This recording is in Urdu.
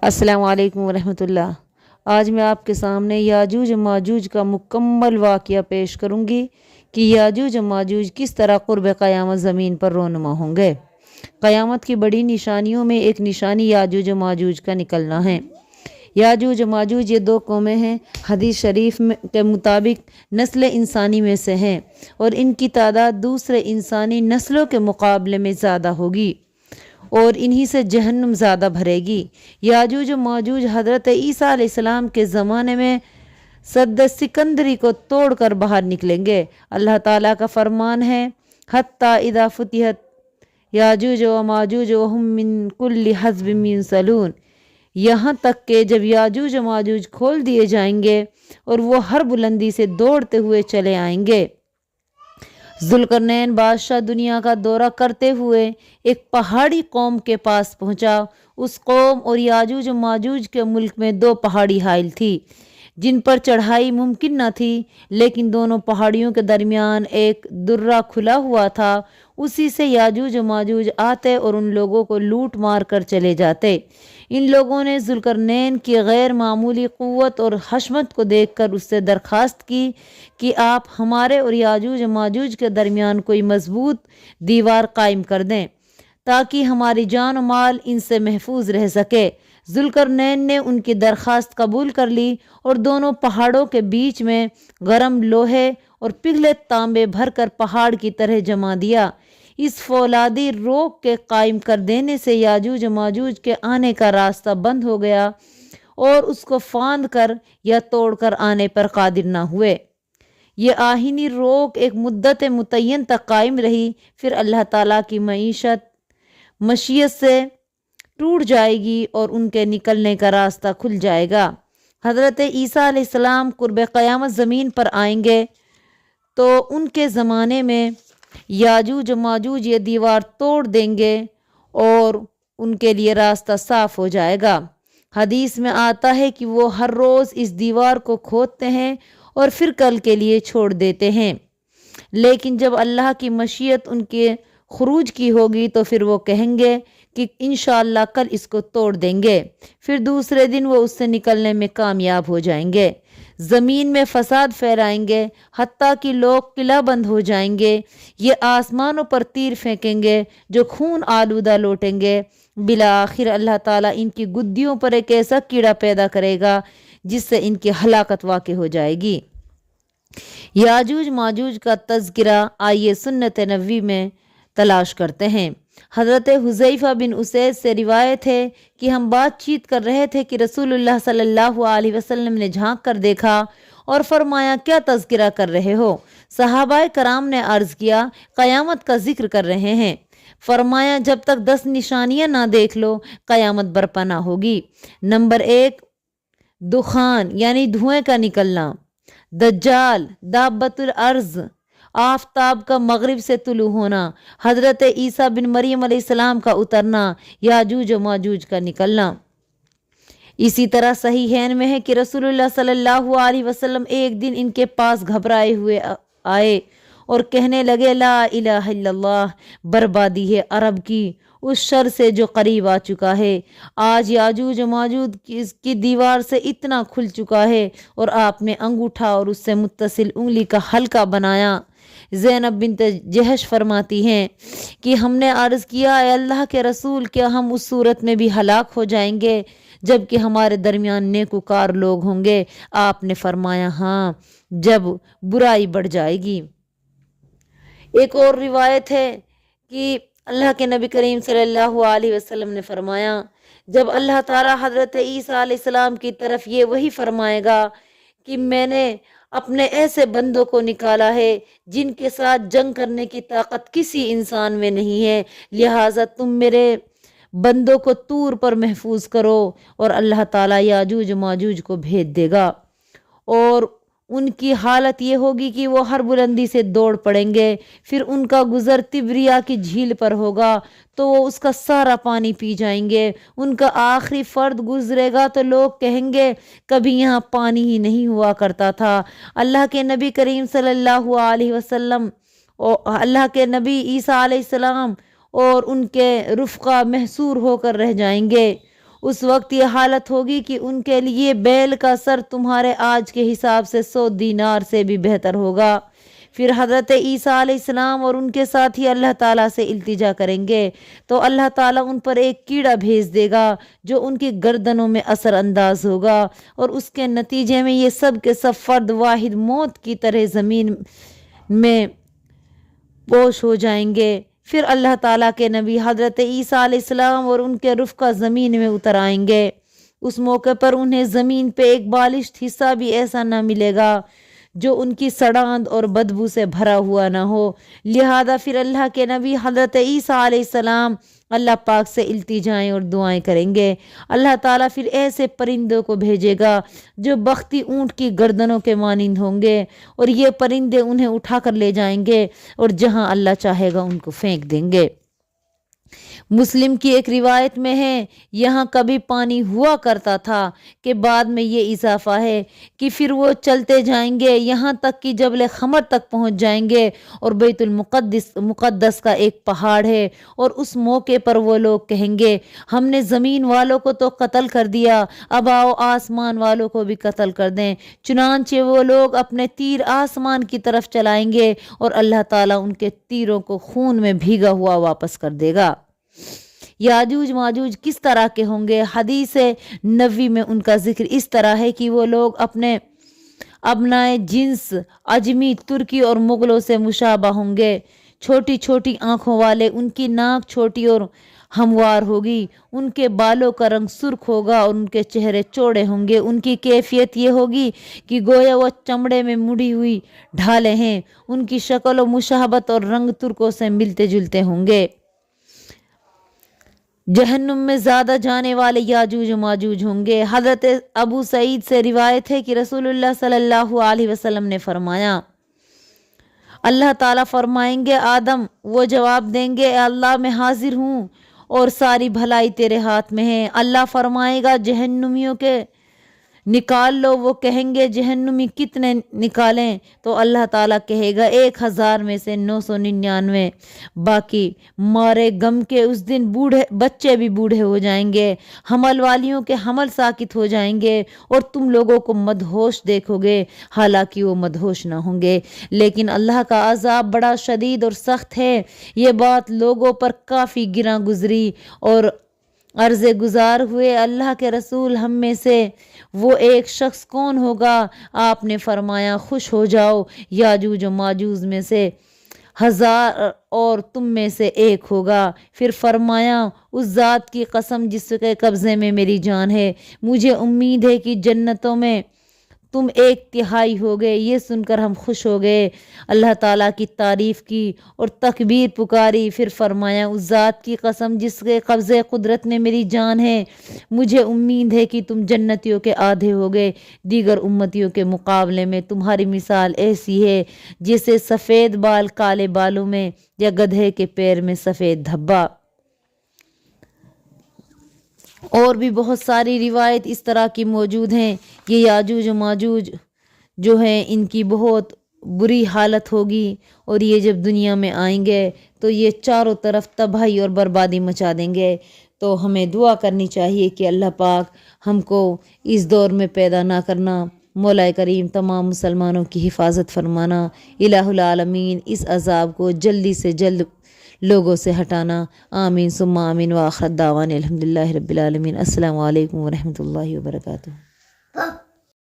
السلام علیکم ورحمۃ اللہ۔ آج میں آپ کے سامنے یاجوج و ماجوج کا مکمل واقعہ پیش کروں گی کہ یاجوج و ماجوج کس طرح قرب قیامت زمین پر رونما ہوں گے۔ قیامت کی بڑی نشانیوں میں ایک نشانی یاجوج و ماجوج کا نکلنا ہے۔ یاجوج و ماجوج یہ دو قومیں ہیں، حدیث شریف کے مطابق نسل انسانی میں سے ہیں اور ان کی تعداد دوسرے انسانی نسلوں کے مقابلے میں زیادہ ہوگی اور انہی سے جہنم زیادہ بھرے گی۔ یاجوج و ماجوج حضرت عیسیٰ علیہ السلام کے زمانے میں سد سکندری کو توڑ کر باہر نکلیں گے۔ اللہ تعالیٰ کا فرمان ہے، حتیٰ اذا فتحت یاجوج و ماجوج وہم من کل حزب ینسلون، یہاں تک کہ جب یاجوج و ماجوج کھول دیے جائیں گے اور وہ ہر بلندی سے دوڑتے ہوئے چلے آئیں گے۔ ذوالقرنین بادشاہ دنیا کا دورہ کرتے ہوئے ایک پہاڑی قوم کے پاس پہنچا۔ اس قوم اور یاجوج و ماجوج کے ملک میں دو پہاڑی حائل تھی جن پر چڑھائی ممکن نہ تھی، لیکن دونوں پہاڑیوں کے درمیان ایک درہ کھلا ہوا تھا، اسی سے یاجوج و ماجوج آتے اور ان لوگوں کو لوٹ مار کر چلے جاتے۔ ان لوگوں نے ذوالقرنین کی غیر معمولی قوت اور حشمت کو دیکھ کر اس سے درخواست کی کہ آپ ہمارے اور یاجوج و ماجوج کے درمیان کوئی مضبوط دیوار قائم کر دیں تاکہ ہماری جان و مال ان سے محفوظ رہ سکے۔ ذوالقرنین نے ان کی درخواست قبول کر لی اور دونوں پہاڑوں کے بیچ میں گرم لوہے اور پگھلے تانبے بھر کر پہاڑ کی طرح جما دیا۔ اس فولادی روک کے قائم کر دینے سے یاجوج و ماجوج کے آنے کا راستہ بند ہو گیا اور اس کو پھاند کر یا توڑ کر آنے پر قادر نہ ہوئے۔ یہ آہنی روک ایک مدت متعین تک قائم رہی، پھر اللہ تعالیٰ کی مشیت سے ٹوٹ جائے گی اور ان کے نکلنے کا راستہ کھل جائے گا۔ حضرت عیسیٰ علیہ السلام قرب قیامت زمین پر آئیں گے تو ان کے زمانے میں یاجوج و ماجوج یہ دیوار توڑ دیں گے اور ان کے لیے راستہ صاف ہو جائے گا۔ حدیث میں آتا ہے کہ وہ ہر روز اس دیوار کو کھودتے ہیں اور پھر کل کے لیے چھوڑ دیتے ہیں، لیکن جب اللہ کی مشیت ان کے خروج کی ہوگی تو پھر وہ کہیں گے کہ انشاءاللہ کل اس کو توڑ دیں گے، پھر دوسرے دن وہ اس سے نکلنے میں کامیاب ہو جائیں گے۔ زمین میں فساد پھیلائیں گے حتیٰ کہ لوگ قلعہ بند ہو جائیں گے۔ یہ آسمانوں پر تیر پھینکیں گے جو خون آلودہ لوٹیں گے۔ بالآخر اللہ تعالیٰ ان کی گدیوں پر ایک ایسا کیڑا پیدا کرے گا جس سے ان کی ہلاکت واقع ہو جائے گی۔ یاجوج ماجوج کا تذکرہ آئیے سنت نبوی میں تلاش کرتے ہیں۔ حضرت حذیفہ بن اسید سے روایت ہے کہ ہم بات چیت کر رہے تھے کہ رسول اللہ صلی اللہ علیہ وسلم نے جھانک کر دیکھا اور فرمایا، کیا تذکرہ کر رہے ہو؟ صحابہ کرام نے عرض کیا، قیامت کا ذکر کر رہے ہیں۔ فرمایا، جب تک 10 نشانیاں نہ دیکھ لو قیامت برپا نہ ہوگی۔ نمبر 1، دخان یعنی دھوئیں کا نکلنا، دجال، دابت الارض، آفتاب کا مغرب سے طلوع ہونا، حضرت عیسیٰ بن مریم علیہ السلام کا اترنا، یاجوج و ماجوج کا نکلنا۔ اسی طرح صحیحین میں ہے کہ رسول اللہ صلی اللہ علیہ وسلم ایک دن ان کے پاس گھبرائے ہوئے آئے اور کہنے لگے، لا الہ الا اللہ، بربادی ہے عرب کی اس شر سے جو قریب آ چکا ہے۔ آج یاجوج و ماجوج کی دیوار سے اتنا کھل چکا ہے اور آپ نے انگوٹھا اور اس سے متصل انگلی کا حلقہ بنایا۔ زینب بنت جہش فرماتی ہیں کہ ہم نے عرض کیا، اے اللہ کے رسول، کیا ہم اس صورت میں بھی ہلاک ہو جائیں گے جبکہ ہمارے درمیان نیکوکار لوگ ہوں گے؟ آپ نے فرمایا، ہاں، جب برائی بڑھ جائے گی۔ ایک اور روایت ہے کہ اللہ کے نبی کریم صلی اللہ علیہ وسلم نے فرمایا، جب اللہ تعالیٰ حضرت عیسیٰ علیہ السلام کی طرف یہ وحی فرمائے گا کہ میں نے اپنے ایسے بندوں کو نکالا ہے جن کے ساتھ جنگ کرنے کی طاقت کسی انسان میں نہیں ہے، لہٰذا تم میرے بندوں کو طور پر محفوظ کرو، اور اللہ تعالیٰ یاجوج و ماجوج کو بھیج دے گا اور ان کی حالت یہ ہوگی کہ وہ ہر بلندی سے دوڑ پڑیں گے، پھر ان کا گزر تبریا کی جھیل پر ہوگا تو وہ اس کا سارا پانی پی جائیں گے۔ ان کا آخری فرد گزرے گا تو لوگ کہیں گے، کبھی یہاں پانی ہی نہیں ہوا کرتا تھا۔ اللہ کے نبی کریم صلی اللہ علیہ وسلم اور اللہ کے نبی عیسیٰ علیہ السلام اور ان کے رفقا محصور ہو کر رہ جائیں گے اس وقت یہ حالت ہوگی کہ ان کے لیے بیل کا سر تمہارے آج کے حساب سے 100 دینار سے بھی بہتر ہوگا۔ پھر حضرت عیسیٰ علیہ السلام اور ان کے ساتھی اللہ تعالیٰ سے التجا کریں گے تو اللہ تعالیٰ ان پر ایک کیڑا بھیج دے گا جو ان کی گردنوں میں اثر انداز ہوگا، اور اس کے نتیجے میں یہ سب کے سب فرد واحد موت کی طرح زمین میں پوش ہو جائیں گے۔ پھر اللہ تعالیٰ کے نبی حضرت عیسیٰ علیہ السلام اور ان کے رفقا زمین میں اتر آئیں گے۔ اس موقع پر انہیں زمین پہ ایک بالشت حصہ بھی ایسا نہ ملے گا جو ان کی سڑاند اور بدبو سے بھرا ہوا نہ ہو، لہذا پھر اللہ کے نبی حضرت عیسیٰ علیہ السلام اللہ پاک سے التجائیں اور دعائیں کریں گے۔ اللہ تعالیٰ پھر ایسے پرندوں کو بھیجے گا جو بختی اونٹ کی گردنوں کے مانند ہوں گے، اور یہ پرندے انہیں اٹھا کر لے جائیں گے اور جہاں اللہ چاہے گا ان کو پھینک دیں گے۔ مسلم کی ایک روایت میں ہے، یہاں کبھی پانی ہوا کرتا تھا کہ بعد میں یہ اضافہ ہے کہ پھر وہ چلتے جائیں گے یہاں تک کہ جبل خمر تک پہنچ جائیں گے، اور بیت المقدس کا ایک پہاڑ ہے، اور اس موقع پر وہ لوگ کہیں گے ہم نے زمین والوں کو تو قتل کر دیا، اب آؤ آسمان والوں کو بھی قتل کر دیں۔ چنانچہ وہ لوگ اپنے تیر آسمان کی طرف چلائیں گے اور اللہ تعالیٰ ان کے تیروں کو خون میں بھیگا ہوا واپس کر دے گا۔ یاجوج ماجوج کس طرح کے ہوں گے؟ حدیث نبوی میں ان کا ذکر اس طرح ہے کہ وہ لوگ اپنے ابنائے جنس عجمی، ترکی اور مغلوں سے مشابہ ہوں گے، چھوٹی چھوٹی آنکھوں والے، ان کی ناک چھوٹی اور ہموار ہوگی، ان کے بالوں کا رنگ سرخ ہوگا اور ان کے چہرے چوڑے ہوں گے۔ ان کی کیفیت یہ ہوگی کہ گویا وہ چمڑے میں مڑی ہوئی ڈھالیں ہیں، ان کی شکل و مشابہت اور رنگ ترکوں سے ملتے جلتے ہوں گے۔ جہنم میں زیادہ جانے والے یاجوج و ماجوج ہوں گے۔ حضرت ابو سعید سے روایت ہے کہ رسول اللہ صلی اللہ علیہ وسلم نے فرمایا، اللہ تعالیٰ فرمائیں گے آدم، وہ جواب دیں گے اے اللہ میں حاضر ہوں اور ساری بھلائی تیرے ہاتھ میں ہے۔ اللہ فرمائے گا جہنمیوں کے نکال لو، وہ کہیں گے جہنمی کتنے نکالیں؟ تو اللہ تعالیٰ کہے گا 1000 میں سے 999، باقی مارے غم کے اس دن بچے بھی بوڑھے ہو جائیں گے، حمل والیوں کے حمل ساکت ہو جائیں گے، اور تم لوگوں کو مدہوش دیکھو گے حالانکہ وہ مدہوش نہ ہوں گے، لیکن اللہ کا عذاب بڑا شدید اور سخت ہے۔ یہ بات لوگوں پر کافی گراں گزری اور عرض گزار ہوئے اللہ کے رسول، ہم میں سے وہ ایک شخص کون ہوگا؟ آپ نے فرمایا خوش ہو جاؤ، یاجوج و ماجوج میں سے 1000 اور تم میں سے ایک ہوگا۔ پھر فرمایا اس ذات کی قسم جس کے قبضے میں میری جان ہے، مجھے امید ہے کہ جنتوں میں تم 1/3 ہو گئے۔ یہ سن کر ہم خوش ہو گئے، اللہ تعالیٰ کی تعریف کی اور تکبیر پکاری۔ پھر فرمایا اس ذات کی قسم جس کے قبضے قدرت میں میری جان ہے، مجھے امید ہے کہ تم جنتیوں کے آدھے ہو گئے۔ دیگر امتیوں کے مقابلے میں تمہاری مثال ایسی ہے جیسے سفید بال کالے بالوں میں، یا گدھے کے پیر میں سفید دھبا۔ اور بھی بہت ساری روایت اس طرح کی موجود ہیں۔ یہ یاجوج و ماجوج جو ہیں ان کی بہت بری حالت ہوگی، اور یہ جب دنیا میں آئیں گے تو یہ چاروں طرف تباہی اور بربادی مچا دیں گے۔ تو ہمیں دعا کرنی چاہیے کہ اللہ پاک ہم کو اس دور میں پیدا نہ کرنا، مولا کریم تمام مسلمانوں کی حفاظت فرمانا، الہ العالمین اس عذاب کو جلدی سے جلد لوگوں سے ہٹانا، آمین ثم آمین، وآخر دعوانا الحمدللہ رب العالمین۔ السلام علیکم ورحمۃ اللہ وبرکاتہ۔